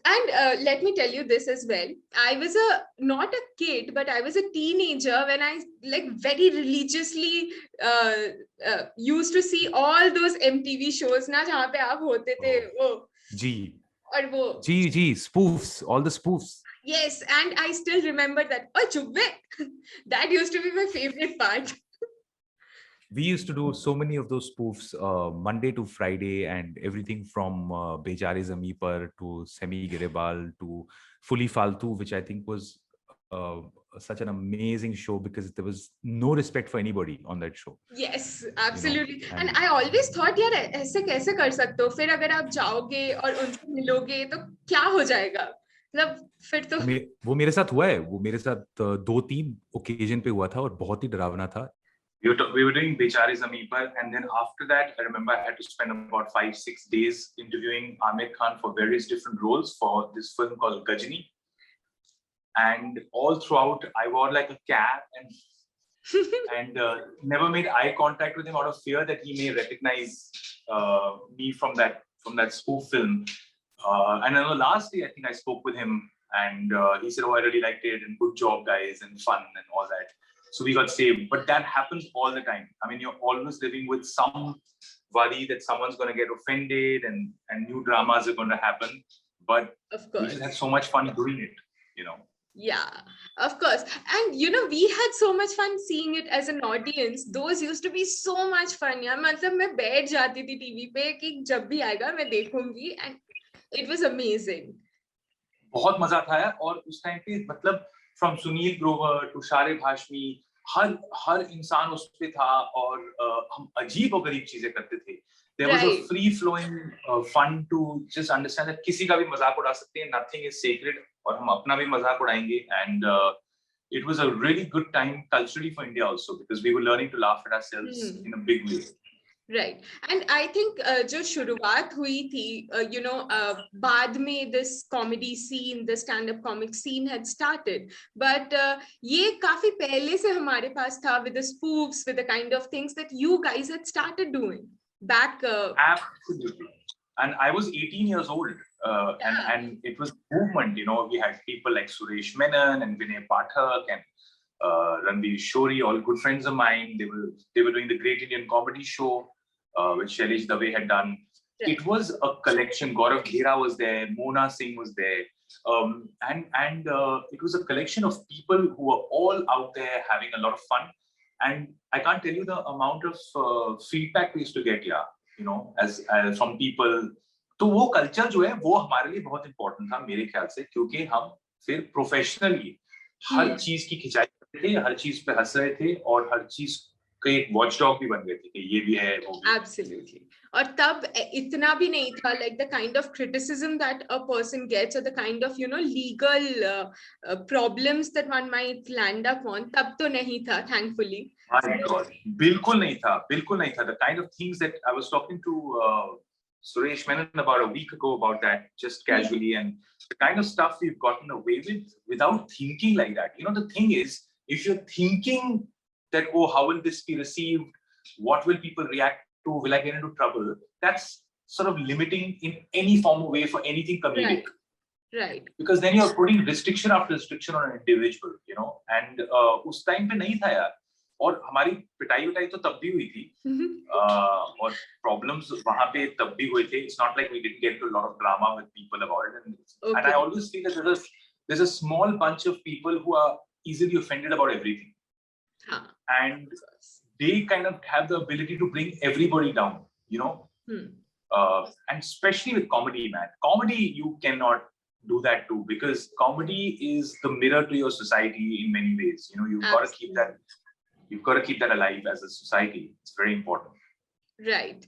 And let me tell you this as well. I was not a kid, but I was a teenager when I like very religiously used to see all those MTV shows ना जहाँ पे आप होते थे वो जी और वो जी spoofs, all the spoofs. Yes, and I still remember that. Oh, chubbe. That used to be my favorite part. We used to do so many of those spoofs Monday to Friday, and everything from Bechare Zameen Par to Semi Girebal to Fully Faltu, which I think was such an amazing show because there was no respect for anybody on that show. Yes, absolutely. You know, and I always thought यार ऐसे कैसे कर सकते हो फिर अगर आप जाओगे और उनसे मिलोगे तो क्या हो जाएगा मतलब फिर तो वो मेरे साथ हुआ है, वो मेरे साथ 2-3 ओकेजन पे हुआ था और बहुत ही डरावना था. We were doing Bechare Zameen Par, and then after that, I remember I had to spend about 5-6 days interviewing Aamir Khan for various different roles for this film called Gajni. And all throughout, I wore like a cap and never made eye contact with him out of fear that he may recognize me from that spoof film. And on the last day, I think I spoke with him, and he said, "Oh, I really liked it, and good job, guys, and fun, and all that." So we got saved. But that happens all the time. I mean, you're always living with some worry that someone's going to get offended and new dramas are going to happen. But of course, we just had so much fun doing it, you know. Yeah, of course. And you know, we had so much fun seeing it as an audience. Those used to be so much fun. यार मतलब मैं बैठ जाती थी TV पे कि जब भी आएगा मैं देखूंगी, and it was amazing. बहुत मजा था यार. और उस टाइम पे मतलब from Sunil Grover to Share Bhashmi, हर इंसान उस पे था और हम अजीब और गरीब चीजें करते थे. There was a free flowing fun to just understand that किसी का भी मजाक उड़ा सकते हैं. Nothing is sacred. और हम अपना भी मजाक उड़ाएंगे. And it was a really good time culturally for India also because we were learning to laugh at ourselves in a big way. Right. And I think जो शुरुआत हुई थी, you know, बाद में this comedy scene, the stand-up comic scene had started. But ये काफी पहले से हमारे पास था with the spoofs, with the kind of things that you guys had started doing back. Absolutely. And I was 18 years old, and it was movement. You know, we had people like Suresh Menon and Vinay Pathak and Ranveer Shori, all good friends of mine. They were doing the Great Indian Comedy Show, which Shailesh Dave had done. Right. It was a collection. Gaurav Ghera was there, Mona Singh was there, and it was a collection of people who were all out there having a lot of fun. And I can't tell you the amount of feedback we used to get, you know, as from people. तो वो culture जो है वो हमारे लिए बहुत important था मेरे ख्याल से, क्योंकि हम फिर professionally हर चीज की खिंचाई करते थे, हर चीज पे हंस रहे थे और हर चीज के एक watchdog भी बन गए थे कि ये भी है वो भी. Absolutely. और तब इतना भी नहीं था like the kind of criticism that a person gets or the kind of, you know, legal problems that one might land up on. तब तो नहीं था, thankfully. My God, बिल्कुल नहीं था, बिल्कुल नहीं था. The kind of things that I was talking to Suresh Menon about a week ago about that, just casually, and the kind of stuff we've gotten away with without thinking like that. You know, the thing is, if you're thinking that, oh, how will this be received? What will people react to? Will I get into trouble? That's sort of limiting in any form of way for anything comedic. Right. Because then you're putting restriction after restriction on an individual, you know. And उस time पे नहीं था यार. और हमारी पिटाई तो तब भी हुई थी. और problems वहाँ पे तब भी हुए थे. It's not like we didn't get into a lot of drama with people about it. And I always feel that there's a small bunch of people who are easily offended about everything. And they kind of have the ability to bring everybody down, you know. And especially with comedy, man. Comedy, you cannot do that too, because comedy is the mirror to your society in many ways. You know, you've got to keep that alive as a society. It's very important. Right.